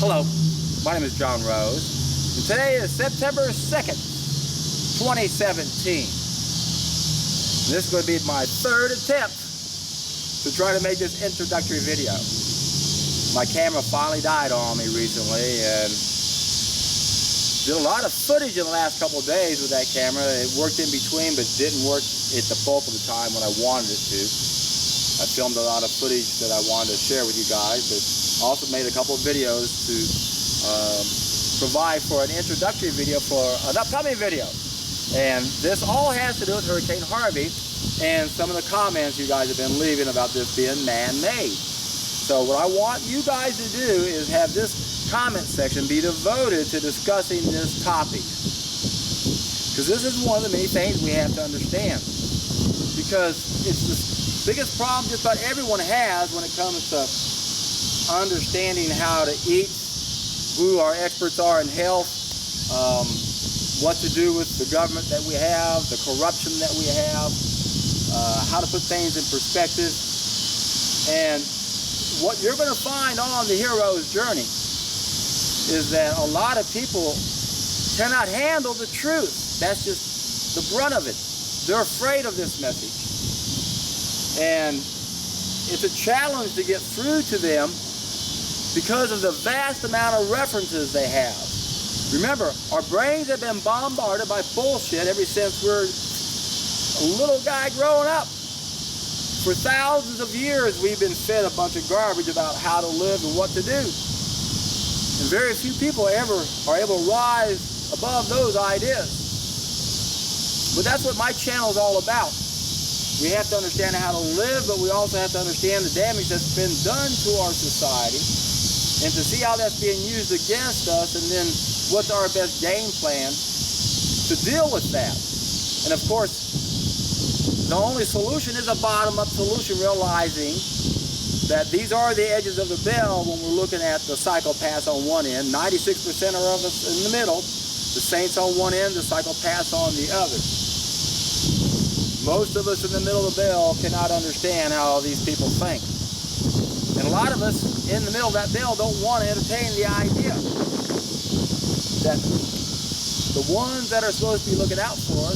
Hello, my name is John Rose, and today is September 2nd, 2017. This is going to be my third attempt to try to make this introductory video. My camera finally died on me recently, and did a lot of footage in the last couple of days with that camera. It worked in between, but didn't work at the bulk of the time when I wanted it to. I filmed a lot of footage that I wanted to share with you guys, but also made a couple of videos to provide for an introductory video for an upcoming video. And this all has to do with Hurricane Harvey and some of the comments you guys have been leaving about this being man-made. So what I want you guys to do is have this comment section be devoted to discussing this topic. Because this is one of the many things we have to understand. Because it's the biggest problem just about everyone has when it comes to understanding how to eat, who our experts are in health, what to do with the government that we have, the corruption that we have, how to put things in perspective. And what you're going to find on the hero's journey is that a lot of people cannot handle the truth. That's just the brunt of it. They're afraid of this message. And it's a challenge to get through to them because of the vast amount of references they have. Remember, our brains have been bombarded by bullshit ever since we're a little guy growing up. For thousands of years, we've been fed a bunch of garbage about how to live and what to do. And very few people ever are able to rise above those ideas. But that's what my channel is all about. We have to understand how to live, but we also have to understand the damage that's been done to our society and to see how that's being used against us, and then what's our best game plan to deal with that. And of course, the only solution is a bottom-up solution, realizing that these are the edges of the bell when we're looking at the psychopaths on one end. 96% are of us in the middle, the saints on one end, the psychopaths on the other. Most of us in the middle of the bell cannot understand how these people think. And a lot of us in the middle of that bell don't want to entertain the idea that the ones that are supposed to be looking out for us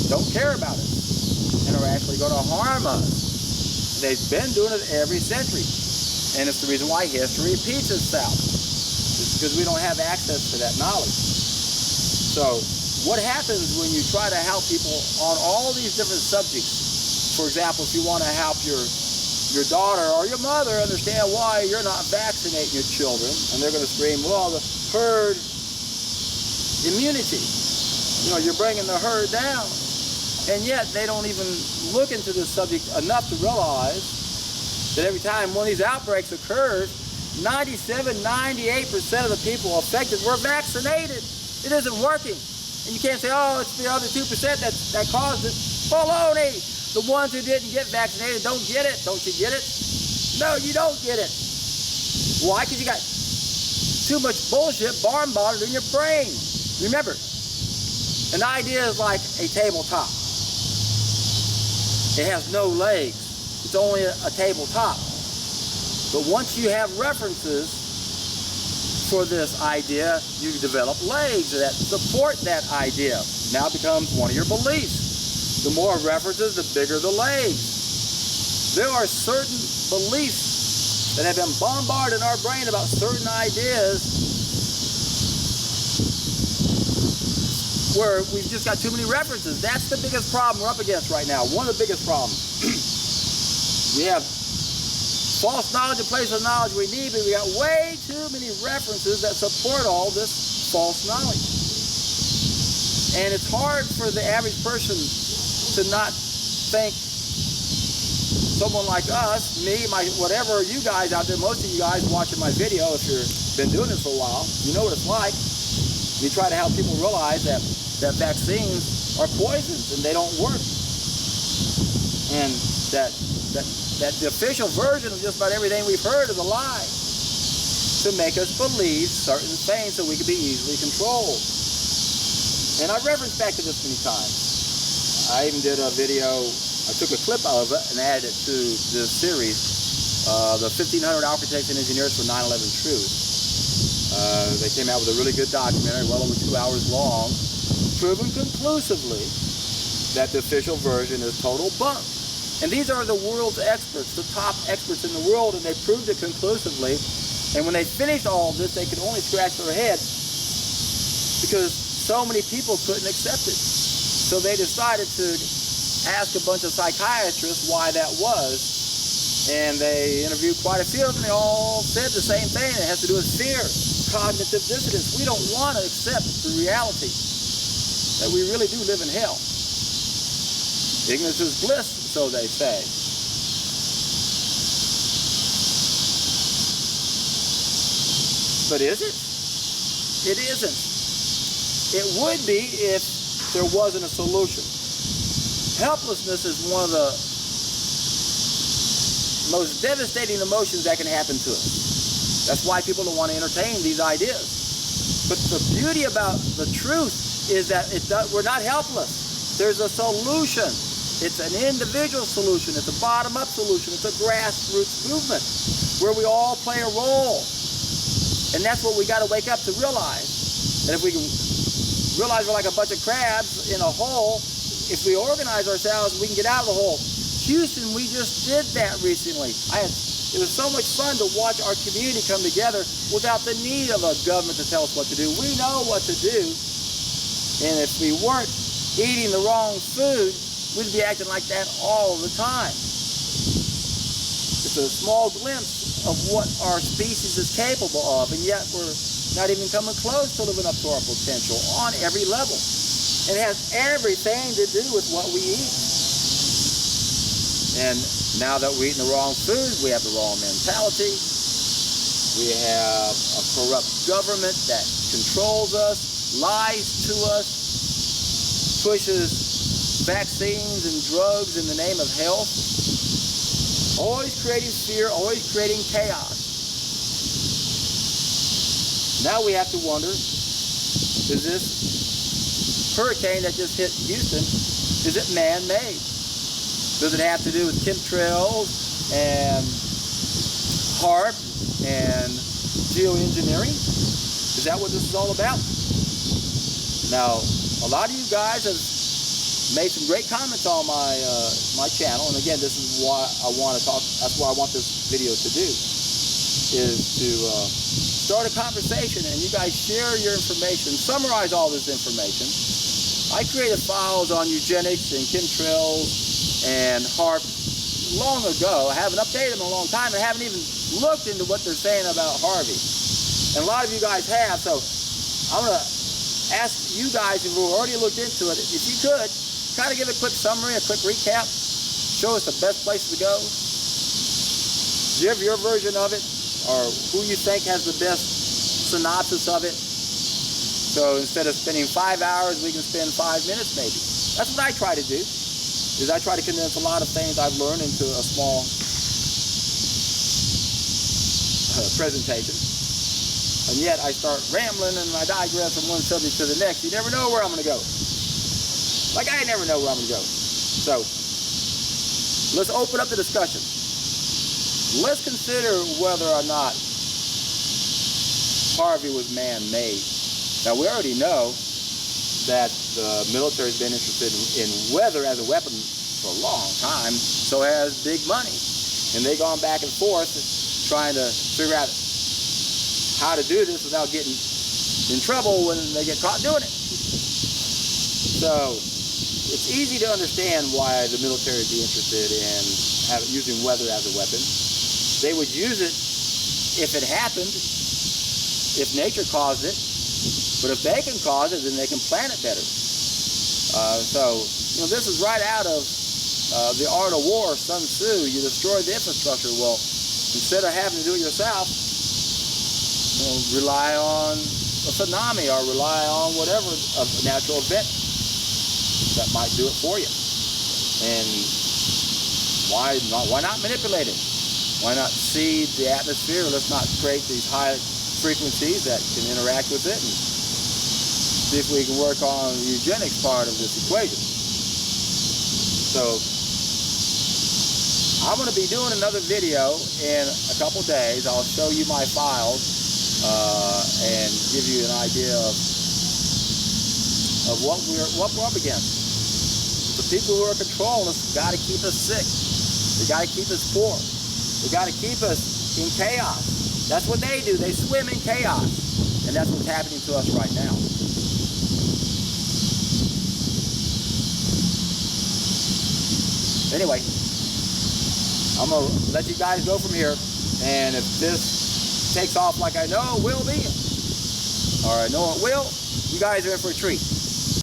don't care about us and are actually going to harm us. They've been doing it every century. And it's the reason why history repeats itself. It's because we don't have access to that knowledge. So what happens when you try to help people on all these different subjects? For example, if you want to help your daughter or your mother understand why you're not vaccinating your children, and they're going to scream, well, the herd immunity. You know, you're bringing the herd down. And yet they don't even look into this subject enough to realize that every time one of these outbreaks occurs, 97, 98% of the people affected were vaccinated. It isn't working. And you can't say, oh, it's the other 2% that caused it. Baloney! The ones who didn't get vaccinated don't get it. Don't you get it? No, you don't get it. Why? Because you got too much bullshit bombarded in your brain. Remember, an idea is like a tabletop. It has no legs. It's only a tabletop. But once you have references for this idea, you develop legs that support that idea. Now it becomes one of your beliefs. The more references, the bigger the legs. There are certain beliefs that have been bombarded in our brain about certain ideas where we've just got too many references. That's the biggest problem we're up against right now. One of the biggest problems. We have false knowledge in place of knowledge we need, but we got way too many references that support all this false knowledge. And it's hard for the average person to not think someone like us, me, whatever you guys out there, most of you guys watching my video, if you've been doing this for a while, you know what it's like. We try to help people realize that vaccines are poisons and they don't work. And that the official version of just about everything we've heard is a lie to make us believe certain things so we can be easily controlled. And I've referenced back to this many times. I even did a video, I took a clip of it and added it to this series the 1,500 architects and engineers for 9/11 Truth. They came out with a really good documentary, well over 2 hours long, proving conclusively that the official version is total bunk. And these are the world's experts, the top experts in the world, and they proved it conclusively. And when they finished all of this, they could only scratch their head because so many people couldn't accept it. So they decided to ask a bunch of psychiatrists why that was. And they interviewed quite a few of them. They all said the same thing. It has to do with fear, cognitive dissonance. We don't want to accept the reality that we really do live in hell. Ignorance is bliss, so they say. But is it? It isn't. It would be if there wasn't a solution. Helplessness is one of the most devastating emotions that can happen to us. That's why people don't want to entertain these ideas. But the beauty about the truth is that we're not helpless. There's a solution. It's an individual solution. It's a bottom-up solution. It's a grassroots movement where we all play a role. And that's what we got to wake up to realize. And if we can realize we're like a bunch of crabs in a hole, if we organize ourselves, we can get out of the hole. Houston, we just did that recently. It was so much fun to watch our community come together without the need of a government to tell us what to do. We know what to do. And if we weren't eating the wrong food, we'd be acting like that all the time. It's a small glimpse of what our species is capable of, and yet we're not even coming close to living up to our potential on every level. And it has everything to do with what we eat. And now that we're eating the wrong food, we have the wrong mentality. We have a corrupt government that controls us, lies to us, pushes vaccines and drugs in the name of health, always creating fear, always creating chaos. Now we have to wonder, is this hurricane that just hit Houston, is it man-made? Does it have to do with chemtrails and HARP and Geo-Engineering? Is that what this is all about? Now, a lot of you guys have made some great comments on my channel, and again, this is why I want to talk. That's why I want this video to do, is to start a conversation, and you guys share your information, summarize all this information. I created files on eugenics and chemtrails and HARP long ago. I haven't updated them in a long time. I haven't even looked into what they're saying about Harvey. And a lot of you guys have, so I'm going to ask you guys who already looked into it, if you could, kind of give a quick summary, a quick recap, show us the best place to go, give your version of it, or who you think has the best synopsis of it. So instead of spending 5 hours, we can spend 5 minutes maybe. That's what I try to do, is I try to condense a lot of things I've learned into a small presentation. And yet I start rambling and I digress from one subject to the next. You never know where I'm going to go. Like I never know where I'm going to go. So let's open up the discussion. Let's consider whether or not Harvey was man-made. Now we already know that the military has been interested in weather as a weapon for a long time, so has big money. And they've gone back and forth trying to figure out how to do this without getting in trouble when they get caught doing it. So it's easy to understand why the military would be interested in using weather as a weapon. They would use it if it happened, if nature caused it. But if they can cause it, then they can plan it better. So, you know, this is right out of The Art of War, Sun Tzu. You destroy the infrastructure. Well, instead of having to do it yourself, you know, rely on a tsunami or rely on whatever a natural event that might do it for you. And why not manipulate it? Why not seed the atmosphere? Let's not create these high frequencies that can interact with it, and see if we can work on the eugenics part of this equation. So I'm going to be doing another video in a couple days. I'll show you my files and give you an idea of what we're up against. The people who are controlling us got to keep us sick. They got to keep us poor. They got to keep us in chaos. That's what they do. They swim in chaos. And that's what's happening to us right now. Anyway, I'm going to let you guys go from here. And if this takes off like I know it will be, or I know it will, you guys are in for a treat.